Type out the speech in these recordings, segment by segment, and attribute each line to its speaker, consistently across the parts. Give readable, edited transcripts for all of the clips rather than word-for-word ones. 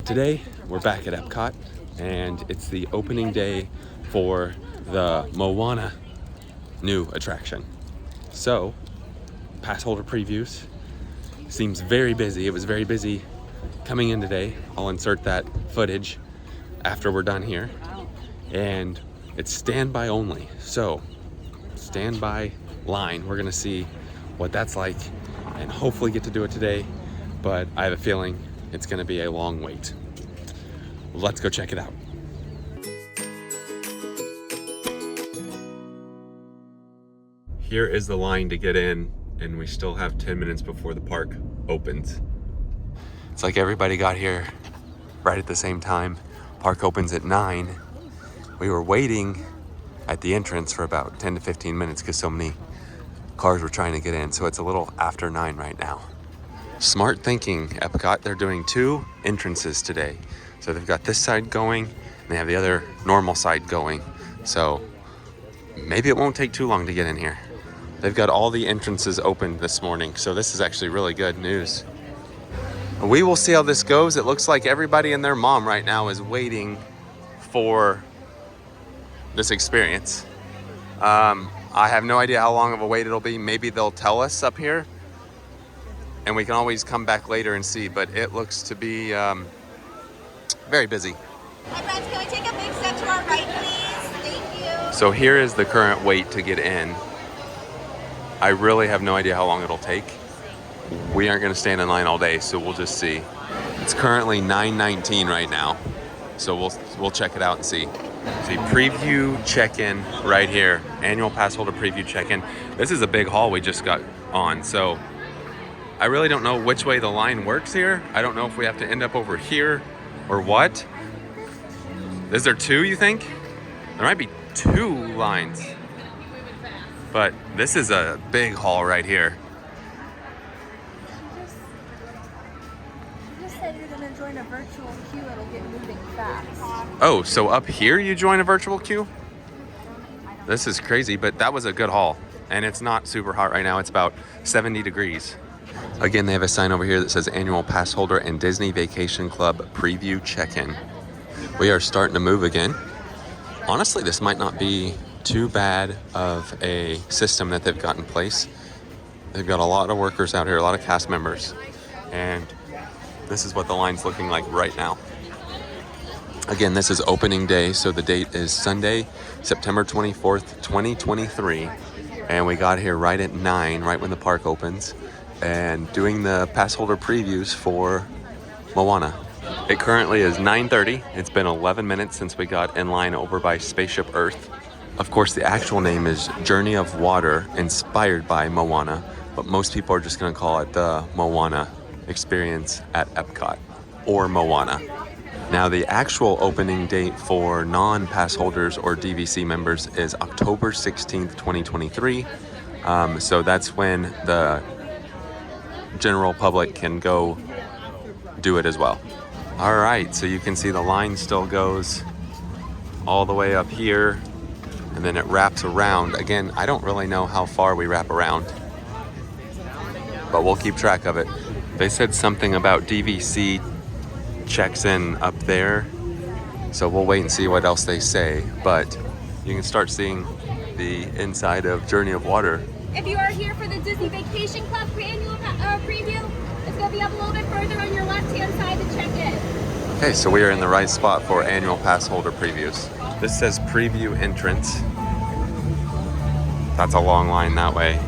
Speaker 1: Today, we're back at Epcot, and it's the opening day for the Moana new attraction. So, pass holder previews seems very busy. It was very busy coming in today. I'll insert that footage after we're done here. And it's standby only. So, standby line. We're gonna see what that's like and hopefully get to do it today. But I have a feeling it's gonna be a long wait. Let's go check it out. Here is the line to get in, and we still have 10 minutes before the park opens. It's like everybody got here right at the same time. Park opens at 9. We were waiting at the entrance for about 10 to 15 minutes because so many cars were trying to get in. So it's a little after 9 right now. Smart thinking, Epcot. They're doing 2 entrances today. So they've got this side going, and they have the other normal side going. So maybe it won't take too long to get in here. They've got all the entrances open this morning, so this is actually really good news. We will see how this goes. It looks like everybody and their mom right now is waiting for this experience. I have no idea how long of a wait it'll be. Maybe they'll tell us up here, and we can always come back later and see, but it looks to be very busy.
Speaker 2: Hi friends, can we take a big step to our right, please? Thank you.
Speaker 1: So here is the current wait to get in. I really have no idea how long it'll take. We aren't gonna stand in line all day, so we'll just see. It's currently 9:19 right now, so we'll check it out and see. See, preview check-in right here. Annual pass holder preview check-in. This is a big hall we just got on, so I really don't know which way the line works here. I don't know if we have to end up over here or what. Is there 2, you think? There might be 2 lines. But this is a big hall right here.
Speaker 2: You just said you're going to join a virtual queue. It'll get moving fast.
Speaker 1: Oh, so up here you join a virtual queue? This is crazy, but that was a good haul. And it's not super hot right now. It's about 70 degrees. Again, they have a sign over here that says Annual Pass Holder and Disney Vacation Club Preview Check-In. We are starting to move again. Honestly, this might not be too bad of a system that they've got in place. They've got a lot of workers out here, a lot of cast members, and this is what the line's looking like right now. Again, this is opening day, so the date is Sunday, September 24th, 2023, and we got here right at 9, right when the park opens, and doing the pass holder previews for Moana. It currently is 9:30. It's been 11 minutes since we got in line over by Spaceship Earth. Of course, the actual name is Journey of Water, inspired by Moana, but most people are just going to call it the Moana Experience at Epcot, or Moana. Now, the actual opening date for non-pass holders or DVC members is October 16th, 2023. So that's when the general public can go do it as well. All right, so you can see the line still goes all the way up here, and then it wraps around. Again, I don't really know how far we wrap around, but we'll keep track of it. They said something about DVC checks in up there, so we'll wait and see what else they say, but you can start seeing the inside of Journey of Water.
Speaker 3: If you are here for the Disney Vacation Club annual preview, it's going to be up a little bit further on your left-hand side to check in.
Speaker 1: Okay, so we are in the right spot for annual pass holder previews. This says preview entrance. That's a long line that way.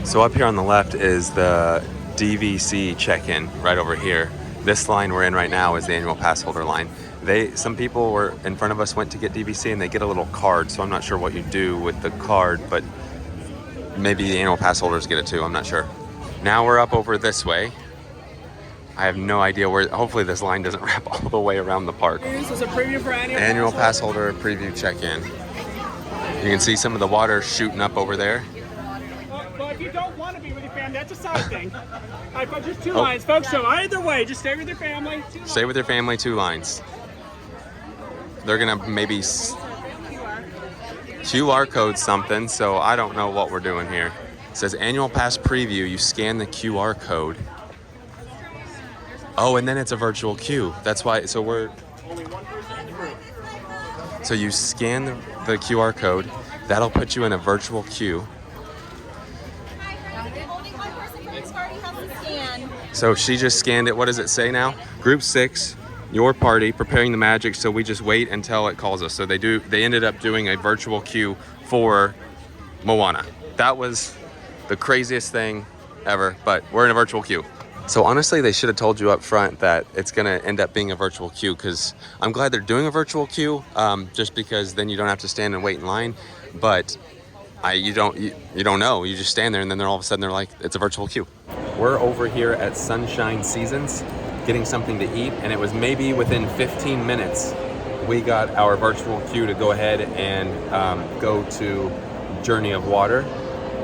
Speaker 1: So up here on the left is the DVC check-in right over here. This line we're in right now is the annual pass holder line. Some people were in front of us went to get DVC and they get a little card, so I'm not sure what you do with the card, but maybe the annual pass holders get it too, I'm not sure. Now we're up over this way. I have no idea where, hopefully this line doesn't wrap all the way around the park.
Speaker 4: This is a preview for
Speaker 1: Annual pass holder preview check-in. You can see some of the water shooting up over there.
Speaker 4: Well, if you don't want to be with your family, that's a side thing. But just 2 lines, folks, so either way, just stay with your family.
Speaker 1: Stay with your family, 2 lines. They're gonna maybe QR code something, so I don't know what we're doing here. It says annual pass preview, you scan the QR code. Oh, and then it's a virtual queue. That's why. So so you scan the QR code. That'll put you in a virtual queue.
Speaker 2: Only one person from this party has to scan.
Speaker 1: So she just scanned it. What does it say now? Group 6, your party, preparing the magic. So we just wait until it calls us. So they ended up doing a virtual queue for Moana. That was the craziest thing ever, but we're in a virtual queue. So honestly, they should have told you up front that it's gonna end up being a virtual queue, because I'm glad they're doing a virtual queue, just because then you don't have to stand and wait in line. But you don't know. You just stand there, and then all of a sudden they're like, it's a virtual queue. We're over here at Sunshine Seasons getting something to eat, and it was maybe within 15 minutes we got our virtual queue to go ahead and go to Journey of Water,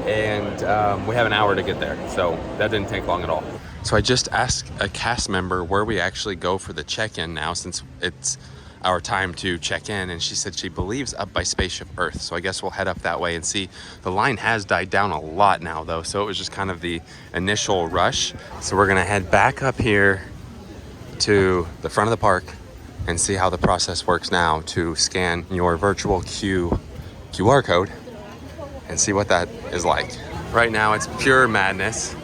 Speaker 1: and we have an hour to get there, so that didn't take long at all. So I just asked a cast member where we actually go for the check-in now, since it's our time to check in, and she said she believes up by Spaceship Earth. So I guess we'll head up that way and see. The line has died down a lot now though, so it was just kind of the initial rush. So we're gonna head back up here to the front of the park and see how the process works now to scan your virtual QR code and see what that is like. Right now it's pure madness.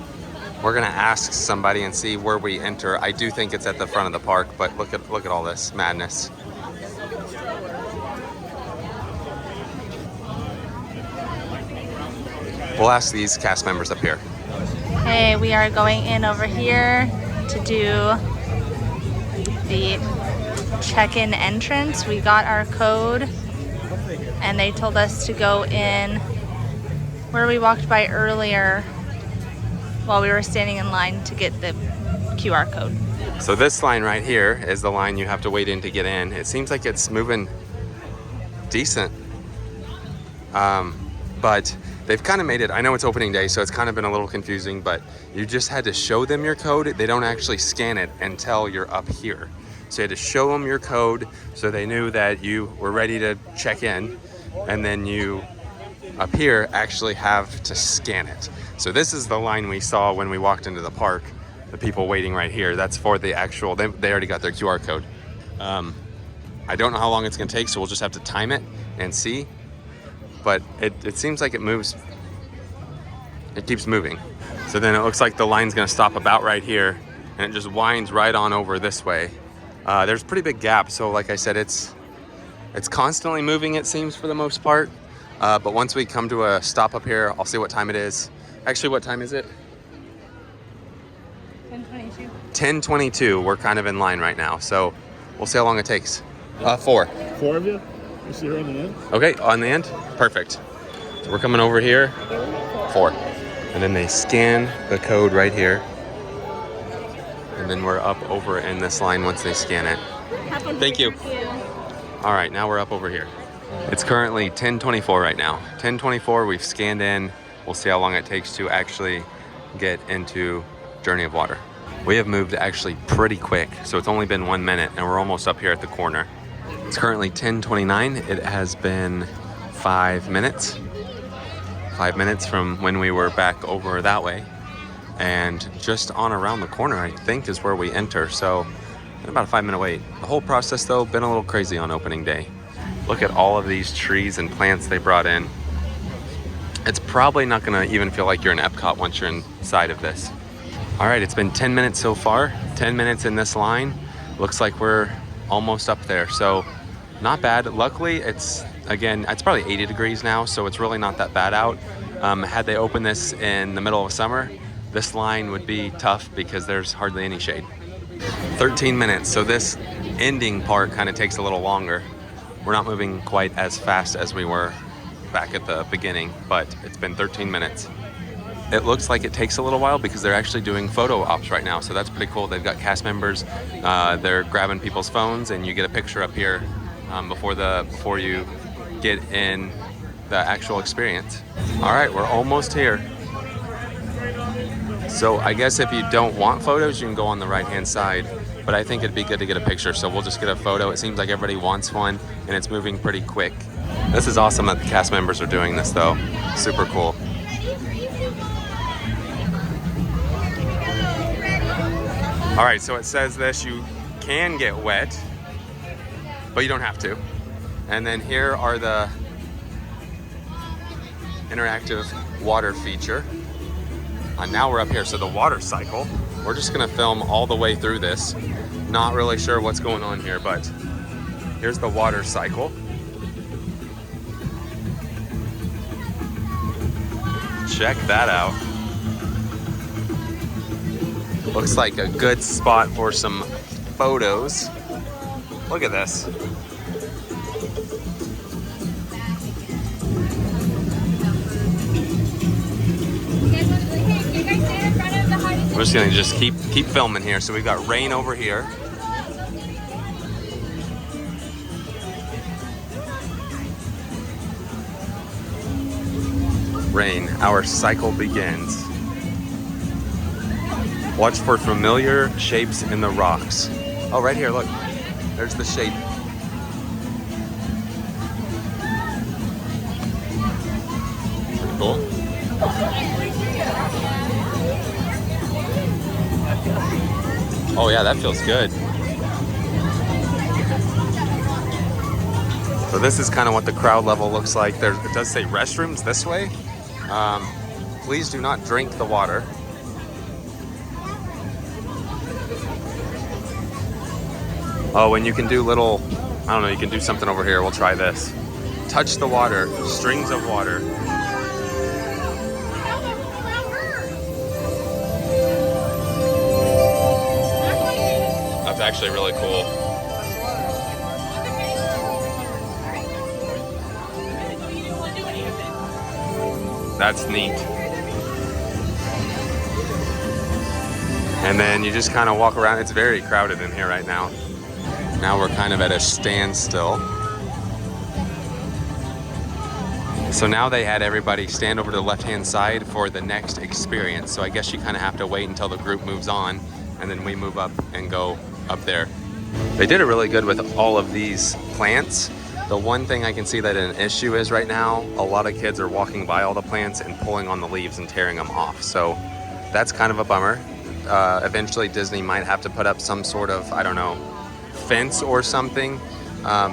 Speaker 1: We're gonna ask somebody and see where we enter. I do think it's at the front of the park, but look at all this madness. We'll ask these cast members up here.
Speaker 5: Hey, we are going in over here to do the check-in entrance. We got our code and they told us to go in where we walked by earlier while we were standing in line to get the QR code.
Speaker 1: So this line right here is the line you have to wait in to get in. It seems like it's moving decent, but they've kind of made it, I know it's opening day, so it's kind of been a little confusing, but you just had to show them your code. They don't actually scan it until you're up here. So you had to show them your code so they knew that you were ready to check in, and then you up here actually have to scan it. So this is the line we saw when we walked into the park. The people waiting right here, that's for the actual, they already got their QR code. I don't know how long it's gonna take, so we'll just have to time it and see. But it seems like it moves, it keeps moving. So then it looks like the line's gonna stop about right here, and it just winds right on over this way. There's a pretty big gap, so like I said, it's constantly moving, it seems, for the most part. But once we come to a stop up here, I'll see what time it is. Actually, what time is it?
Speaker 5: 10:22.
Speaker 1: 10:22. We're kind of in line right now, so we'll see how long it takes. 4.
Speaker 4: 4 of you? You see her on the end?
Speaker 1: Okay, on the end? Perfect. So we're coming over here. 4. And then they scan the code right here. And then we're up over in this line once they scan it. Thank you. All right, now we're up over here. It's currently 10:24 right now. 10:24, we've scanned in. We'll see how long it takes to actually get into Journey of Water. We have moved actually pretty quick, so it's only been 1 minute and we're almost up here at the corner. It's currently 10:29. It has been 5 minutes. 5 minutes from when we were back over that way. And just on around the corner, I think, is where we enter. So about a 5-minute wait. The whole process though, been a little crazy on opening day. Look at all of these trees and plants they brought in. It's probably not gonna even feel like you're in Epcot once you're inside of this. All right, it's been 10 minutes so far. 10 minutes in this line. Looks like we're almost up there, so not bad. Luckily, it's probably 80 degrees now, so it's really not that bad out. Had they opened this in the middle of summer, this line would be tough because there's hardly any shade. 13 minutes, so this ending part kind of takes a little longer. We're not moving quite as fast as we were back at the beginning, but it's been 13 minutes. It looks like it takes a little while because they're actually doing photo ops right now, so that's pretty cool. They've got cast members, they're grabbing people's phones, and you get a picture up here before you get in the actual experience. All right, we're almost here. So I guess if you don't want photos, you can go on the right-hand side, but I think it'd be good to get a picture, so we'll just get a photo. It seems like everybody wants one, and it's moving pretty quick. This is awesome that the cast members are doing this, though. Super cool. All right, so it says this, you can get wet, but you don't have to. And then here are the interactive water feature. And now we're up here, so the water cycle. We're just gonna film all the way through this. Not really sure what's going on here, but here's the water cycle. Check that out. Looks like a good spot for some photos. Look at this. We're just gonna keep filming here. So we've got rain over here. Rain, our cycle begins. Watch for familiar shapes in the rocks. Oh, right here, look. There's the shape. Pretty cool. Oh yeah, that feels good. So this is kind of what the crowd level looks like. It does say restrooms this way. Please do not drink the water. Oh, and you can do little, I don't know, you can do something over here. We'll try this. Touch the water, strings of water. That's actually really cool. That's neat. And then you just kind of walk around. It's very crowded in here right now. Now we're kind of at a standstill. So now they had everybody stand over to the left-hand side for the next experience. So I guess you kind of have to wait until the group moves on, and then we move up and go up there. They did it really good with all of these plants. The one thing I can see that an issue is right now, a lot of kids are walking by all the plants and pulling on the leaves and tearing them off. So that's kind of a bummer. Eventually Disney might have to put up some sort of, I don't know, fence or something,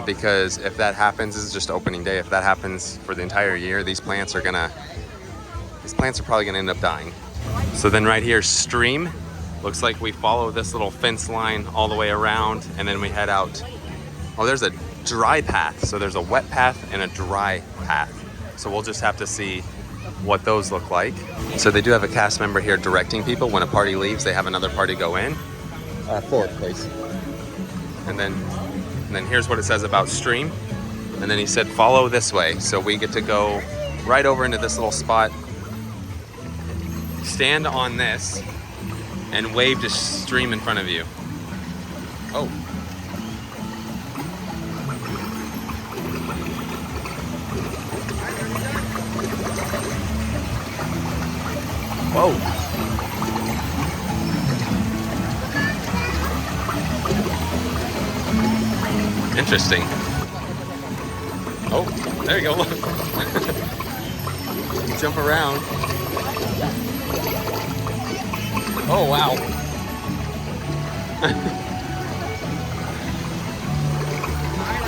Speaker 1: because if that happens, this is just opening day. If that happens for the entire year, these plants are probably gonna end up dying. So then right here, stream. Looks like we follow this little fence line all the way around, and then we head out. Oh, there's a dry path. So there's a wet path and a dry path. So we'll just have to see what those look like. So they do have a cast member here directing people. When a party leaves, they have another party go in. Forward, please. And then here's what it says about stream. And then he said, follow this way. So we get to go right over into this little spot, stand on this, and wave to stream in front of you. Oh. Whoa. Interesting. Oh, there you go, look. Jump around. Oh, wow.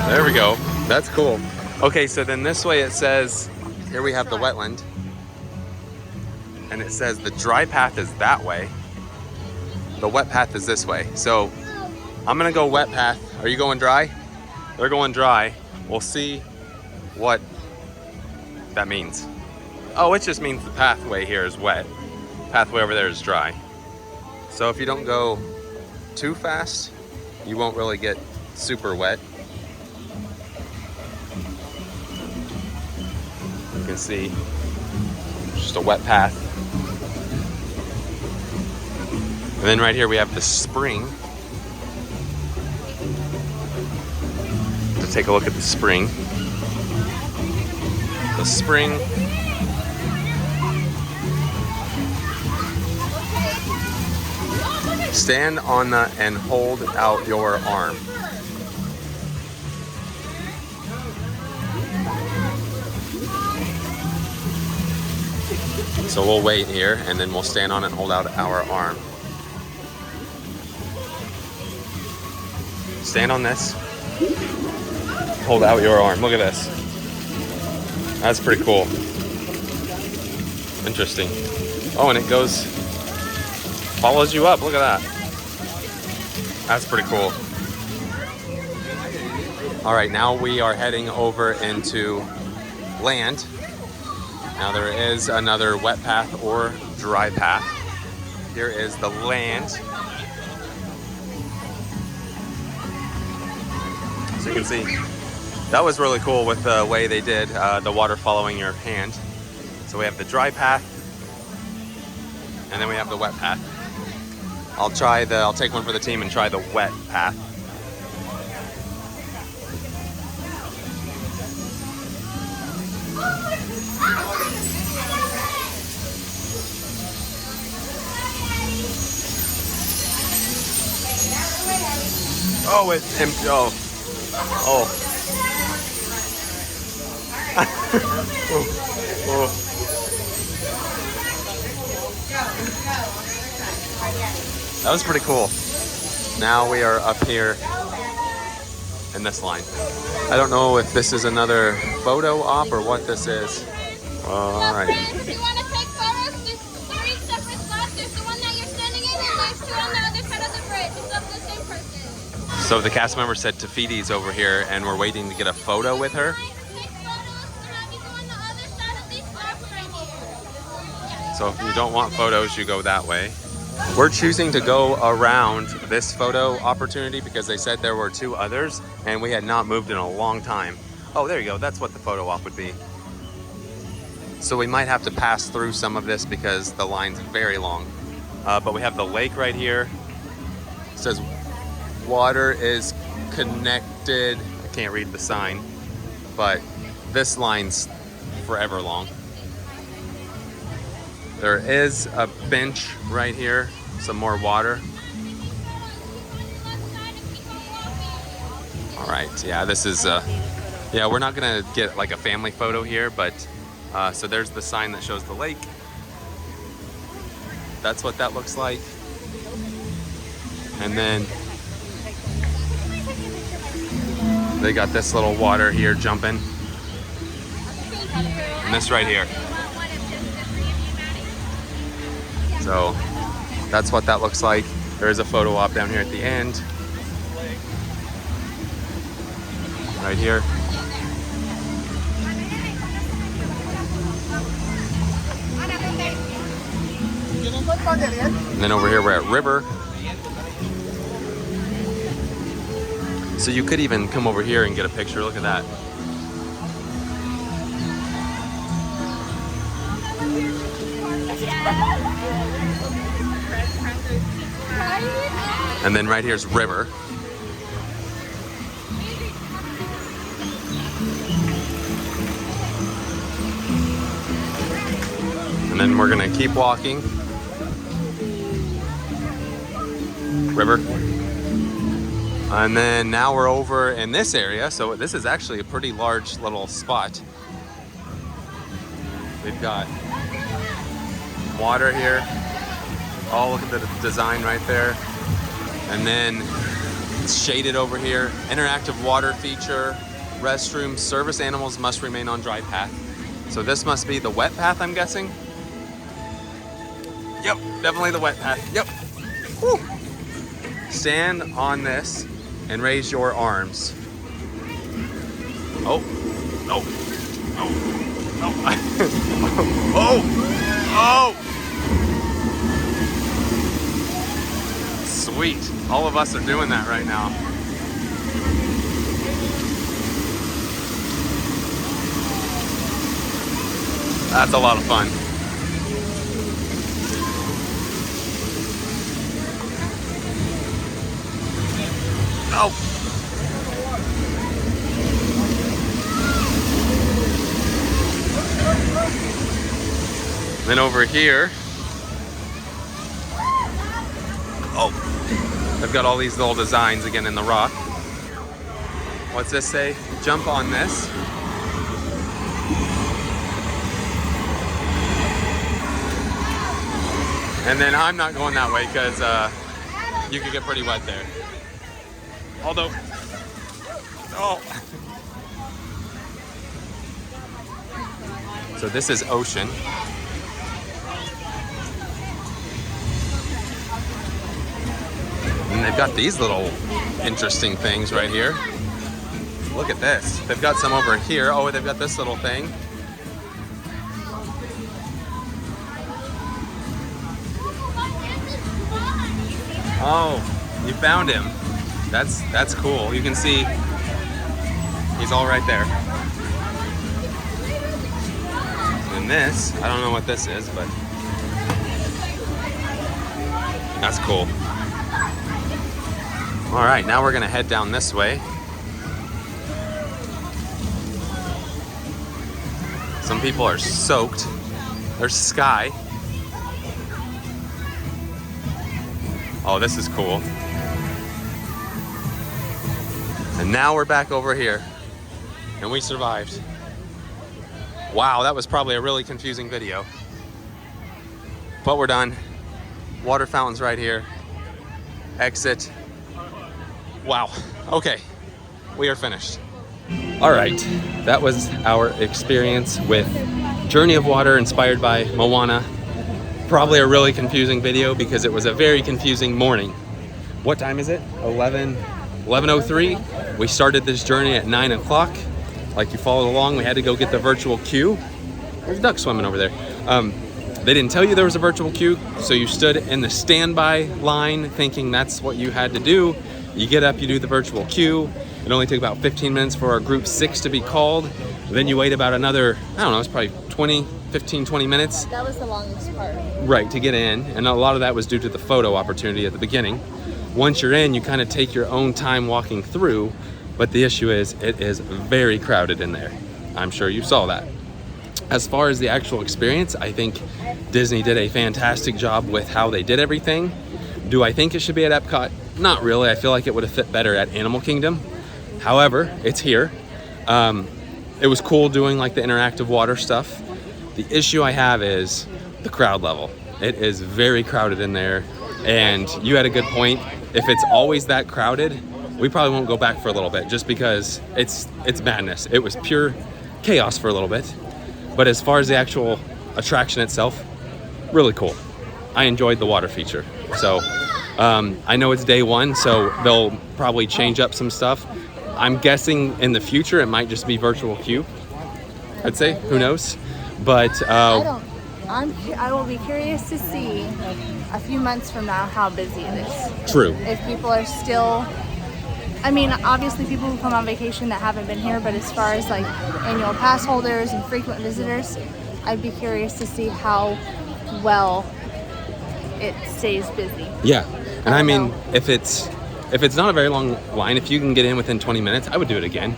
Speaker 1: There we go. That's cool. Okay, so then this way it says, here we have the wetland. And it says the dry path is that way. The wet path is this way. So I'm gonna go wet path. Are you going dry? They're going dry. We'll see what that means. Oh, it just means the pathway here is wet. Pathway over there is dry. So if you don't go too fast, you won't really get super wet. You can see just a wet path. And then right here we have the spring. Let's take a look at the spring. The spring. Stand on the and hold out your arm. So we'll wait here and then we'll stand on it and hold out our arm. stand on this. Hold out your arm. Look at this. That's pretty cool. Interesting. Oh, and it goes, follows you up. Look at that. That's pretty cool. All right, now we are heading over into land. Now there is another wet path or dry path. Here is the land. So you can see, that was really cool with the way they did the water following your hand. So we have the dry path, and then we have the wet path. I'll take one for the team and try the wet path. Oh, it's empty. Oh. Oh. That was pretty cool. Now we are up here in this line. I don't know if this is another photo op or what this is. All right.
Speaker 3: If you want to take photos, there's 3 separate spots. There's the one that you're standing in, and there's 2 on the other side of the bridge. It's up to the same person.
Speaker 1: So the cast member said Tafiti's over here, and we're waiting to get a photo with her.
Speaker 3: Take photos to have you go on the other side of these spots right here.
Speaker 1: So if you don't want photos, you go that way. We're choosing to go around this photo opportunity because they said there were 2 others, and we had not moved in a long time. Oh, there you go. That's what the photo op would be. So we might have to pass through some of this because the line's very long. But we have the lake right here. It says water is connected. I can't read the sign, but this line's forever long. There is a bench right here, some more water. All right, yeah, this is, yeah, we're not gonna get like a family photo here, but so there's the sign that shows the lake. That's what that looks like. And then they got this little water here jumping. And this right here. So that's what that looks like. There is a photo op down here at the end. Right here. And then over here we're at River. So you could even come over here and get a picture. Look at that. And then right here's River. And then we're gonna keep walking. River. And then now we're over in this area. So this is actually a pretty large little spot. We've got water here. Oh, look at the design right there. And then it's shaded over here. Interactive water feature. Restroom. Service animals must remain on dry path. So this must be the wet path, I'm guessing. Yep, definitely the wet path. Yep. Woo. Stand on this and raise your arms. Oh, no, no, no. Oh, oh. Sweet. All of us are doing that right now. That's a lot of fun. Oh. Then over here, oh, they've got all these little designs again in the rock. What's this say? Jump on this. And then I'm not going that way because you could get pretty wet there. Although, oh. So this is ocean. And they've got these little interesting things right here. Look at this. They've got some over here. Oh, they've got this little thing. Oh, you found him. That's cool. You can see he's all right there. And this, I don't know what this is, but that's cool. All right, now we're gonna head down this way. Some people are soaked. There's Sky. Oh, this is cool. And now we're back over here. And we survived. Wow, that was probably a really confusing video. But we're done. Water fountains right here. Exit. Wow. Okay. We are finished. All right. That was our experience with Journey of Water inspired by Moana. Probably a really confusing video because it was a very confusing morning. What time is it? 11:03. We started this journey at 9 o'clock. Like you followed along, we had to go get the virtual queue. There's a duck swimming over there. They didn't tell you there was a virtual queue, so you stood in the standby line thinking that's what you had to do. You get up, you do the virtual queue. It only took about 15 minutes for our group 6 to be called. Then you wait about another, I don't know, it's probably 20 minutes.
Speaker 5: That was the longest part.
Speaker 1: Right, to get in. And a lot of that was due to the photo opportunity at the beginning. Once you're in, you kind of take your own time walking through. But the issue is, it is very crowded in there. I'm sure you saw that. As far as the actual experience, I think Disney did a fantastic job with how they did everything. Do I think it should be at Epcot? Not really. I feel like it would have fit better at Animal Kingdom. However, it's here. It was cool doing like the interactive water stuff. The issue I have is the crowd level. It is very crowded in there. And you had a good point. If it's always that crowded, we probably won't go back for a little bit just because it's madness. It was pure chaos for a little bit. But as far as the actual attraction itself, really cool. I enjoyed the water feature. So I know it's day one, so they'll probably change up some stuff. I'm guessing in the future it might just be virtual queue. I'd say, who knows? But
Speaker 5: I will be curious to see a few months from now how busy it is.
Speaker 1: True.
Speaker 5: If people are still, I mean, obviously people who come on vacation that haven't been here, but as far as like annual pass holders and frequent visitors, I'd be curious to see how well it stays busy.
Speaker 1: Yeah, and I mean, if it's not a very long line, if you can get in within 20 minutes, I would do it again.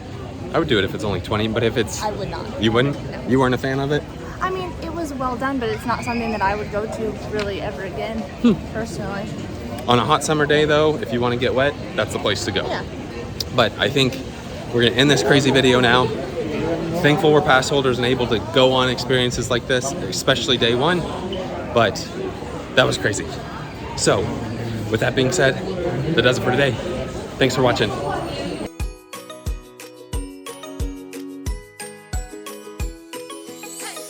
Speaker 1: I would do it if it's only 20, but if it's...
Speaker 5: I would not.
Speaker 1: You wouldn't?
Speaker 5: No.
Speaker 1: You weren't a fan of it?
Speaker 5: I mean, it was well done, but it's not something that I would go to really ever again, personally.
Speaker 1: On a hot summer day, though, if you want to get wet, that's the place to go.
Speaker 5: Yeah.
Speaker 1: But I think we're going to end this crazy video now. Thankful we're pass holders and able to go on experiences like this, especially day one. But that was crazy. So, with that being said, that does it for today. Thanks for watching.